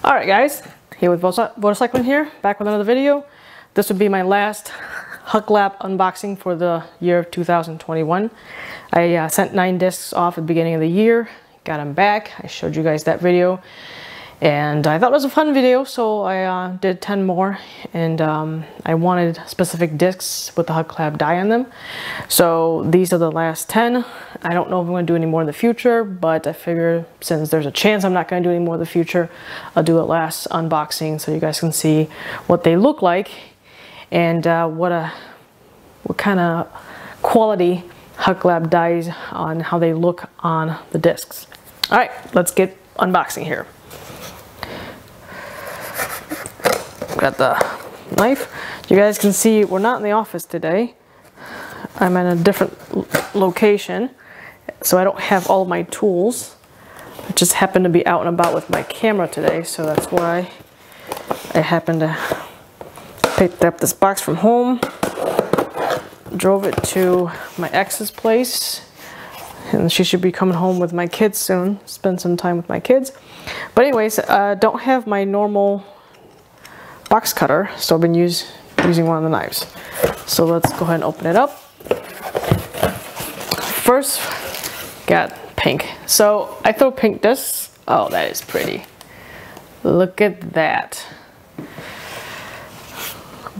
Alright guys, here with Motorcycling here, back with another video. This would be my last Huk Lab unboxing for the year of 2021. I sent 9 discs off at the beginning of the year, got them back. I showed you guys that video and I thought it was a fun video, so I did 10 more, and I wanted specific discs with the Huk Lab dye on them. So these are the last 10. I don't know if I'm going to do any more in the future, but I figure since there's a chance I'm not going to do any more in the future, I'll do a last unboxing so you guys can see what they look like and what kind of quality Huk Lab dyes on how they look on the discs. All right, let's get unboxing here. Got the knife. You guys can see we're not in the office today. I'm in a different location, so I don't have all my tools. I just happen to be out and about with my camera today, so that's why I happened to pick up this box from home, drove it to my ex's place, and she should be coming home with my kids soon, spend some time with my kids. But anyways, don't have my normal box cutter, so I've been using one of the knives. So let's go ahead and open it up. First, got pink. So I throw pink discs. Oh, that is pretty. Look at that.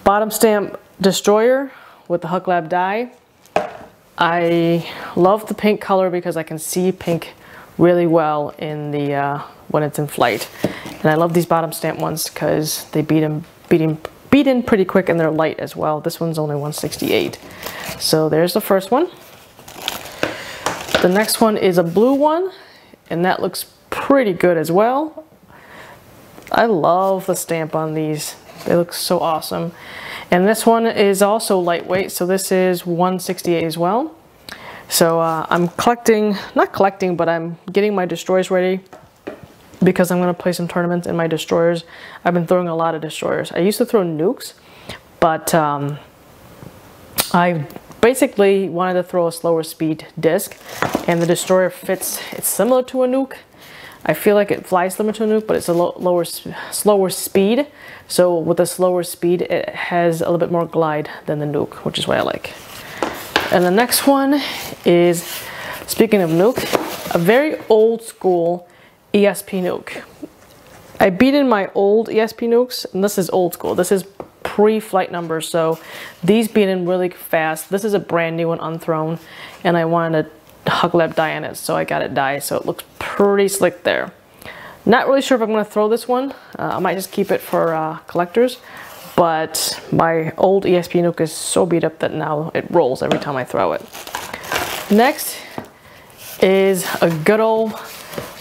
Bottom stamp destroyer with the Huk Lab dye. I love the pink color because I can see pink really well in the when it's in flight. And I love these bottom stamp ones because they beat in pretty quick, and they're light as well. This one's only 168. So there's the first one. The next one is a blue one, and that looks pretty good as well. I love the stamp on these. They look so awesome. And this one is also lightweight, so this is 168 as well. So I'm not collecting, but I'm getting my destroyers ready because I'm going to play some tournaments in my destroyers. I've been throwing a lot of destroyers. I used to throw nukes, but I basically wanted to throw a slower speed disc, and the destroyer fits. It's similar to a nuke. I feel like it flies similar to a nuke, but it's a slower speed. So with a slower speed, it has a little bit more glide than the nuke, which is what I like. And the next one is, speaking of nuke, a very old school ESP nuke. I beat in my old ESP nukes, and this is old school. This is pre-flight number, so these beat in really fast. This is a brand new one, unthrown, and I wanted a Huk Lab dye in it, so I got it dyed, so it looks pretty slick there. Not really sure if I'm going to throw this one. I might just keep it for collectors, but my old ESP nuke is so beat up that now it rolls every time I throw it. Next is a good old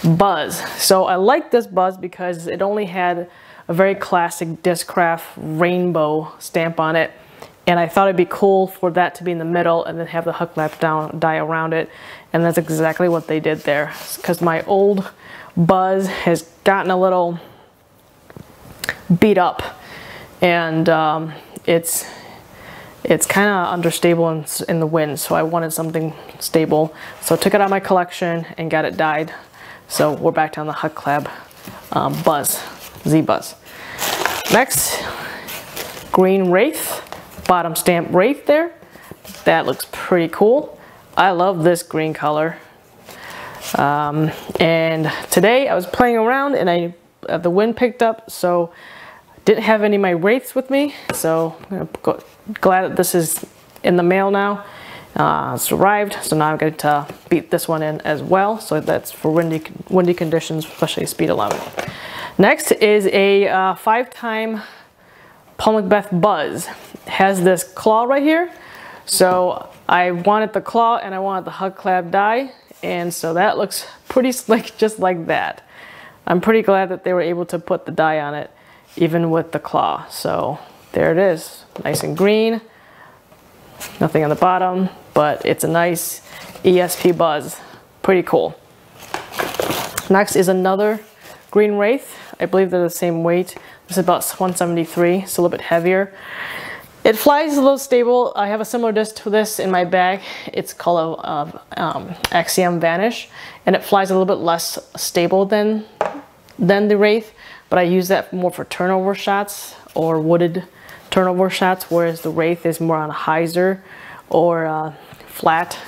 Buzz. So I like this Buzz because it only had a very classic Discraft rainbow stamp on it, and I thought it'd be cool for that to be in the middle and then have the Huk Lab dye around it, and that's exactly what they did there. Because my old Buzz has gotten a little beat up, and it's kind of unstable in the wind, so I wanted something stable. So I took it out of my collection and got it dyed. So we're back down the Huk Lab Buzz, Z-Buzz. Next, green Wraith, bottom stamp Wraith there. That looks pretty cool. I love this green color. And today I was playing around and the wind picked up, so didn't have any of my Wraiths with me. So I'm glad that this is in the mail now. It's arrived, so now I'm going to beat this one in as well. So that's for windy conditions, especially speed 11. Next is a 5-time Paul Macbeth Buzz. It has this claw right here. So I wanted the claw and I wanted the Huk Lab dye, and so that looks pretty slick just like that. I'm pretty glad that they were able to put the dye on it even with the claw. So there it is, nice and green. Nothing on the bottom, but it's a nice ESP Buzz. Pretty cool. Next is another green Wraith. I believe they're the same weight. This is about 173, so a little bit heavier. It flies a little stable. I have a similar disc to this in my bag. It's called Axiom Vanish, and it flies a little bit less stable than the Wraith, but I use that more for turnover shots or wooded turnover shots, whereas the Wraith is more on a hyzer or flat.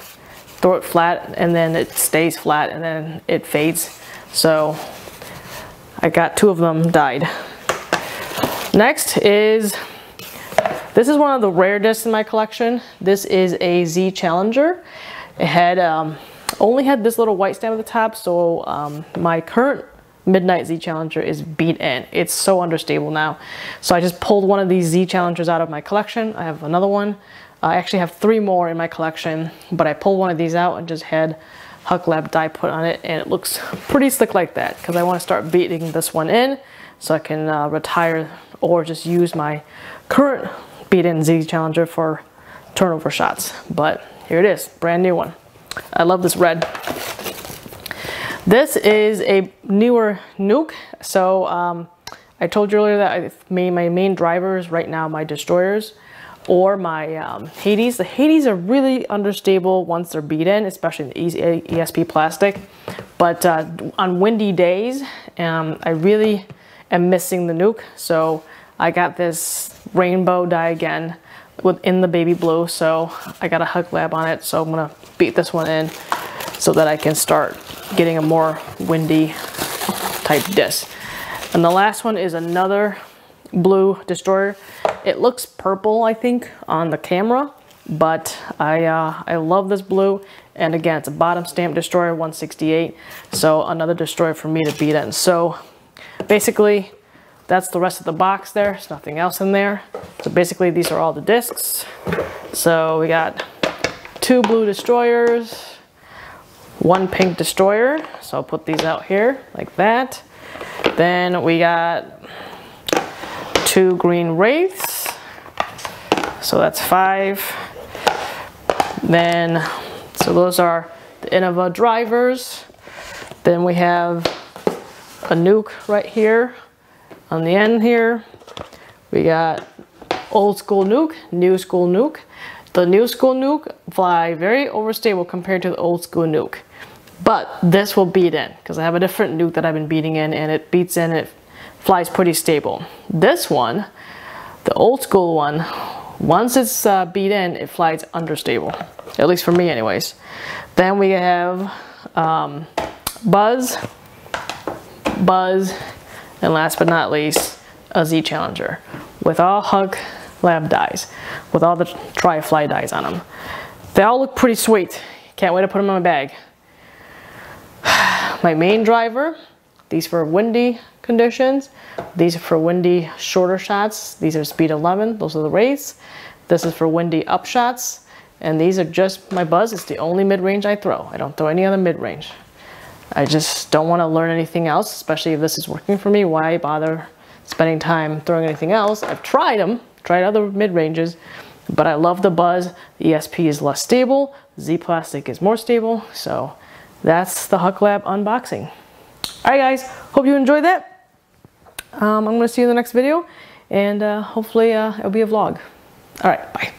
Throw it flat and then it stays flat and then it fades. So I got 2 of them dyed. Next is, this is one of the rare discs in my collection. This is a Z Challenger. It had only had this little white stamp at the top, so my current Midnight Z Challenger is beat in. It's so understable now. So I just pulled one of these Z Challengers out of my collection. I have another one. I actually have 3 more in my collection, but I pulled one of these out and just had Huk Lab Dye put on it, and it looks pretty slick like that because I want to start beating this one in so I can retire or just use my current beat-in Z Challenger for turnover shots. But here it is, brand new one. I love this red. This is a newer nuke. So I told you earlier that my main drivers right now, my destroyers or my Hades. The Hades are really understable once they're beat in, especially in the ESP plastic. But on windy days, I really am missing the nuke. So I got this rainbow dye again within the baby blue. So I got a Huk Lab on it. So I'm gonna beat this one in so that I can start getting a more windy type disc. And the last one is another blue destroyer. It looks purple, I think, on the camera, but I love this blue. And again, it's a bottom stamp destroyer, 168. So another destroyer for me to beat in. So basically, that's the rest of the box there. There's nothing else in there. So basically, these are all the discs. So we got 2 blue destroyers, 1 pink destroyer. So I'll put these out here like that. Then we got 2 green Wraiths. So that's 5. Then, so those are the Innova drivers. Then we have a nuke right here on the end here. We got old school nuke, new school nuke. The new school nuke fly very overstable compared to the old school nuke. But this will beat in because I have a different nuke that I've been beating in, and it beats in, it flies pretty stable. This one, the old school one, once it's beat in, it flies understable. At least for me anyways. Then we have Buzz, and last but not least, a Z Challenger with all Huk Lab dyes, with all the Tri-Fly dyes on them. They all look pretty sweet. Can't wait to put them in my bag. My main driver, these for windy conditions. These are for windy shorter shots. These are speed 11. Those are the Wraiths. This is for windy up shots. And these are just my Buzz. It's the only mid-range I throw. I don't throw any other mid-range. I just don't want to learn anything else, especially if this is working for me. Why bother spending time throwing anything else? I've tried them, tried other mid-ranges, but I love the Buzz. The ESP is less stable. Z plastic is more stable. So that's the Huk Lab unboxing. All right, guys, hope you enjoyed that. I'm going to see you in the next video, and hopefully it'll be a vlog. All right, bye.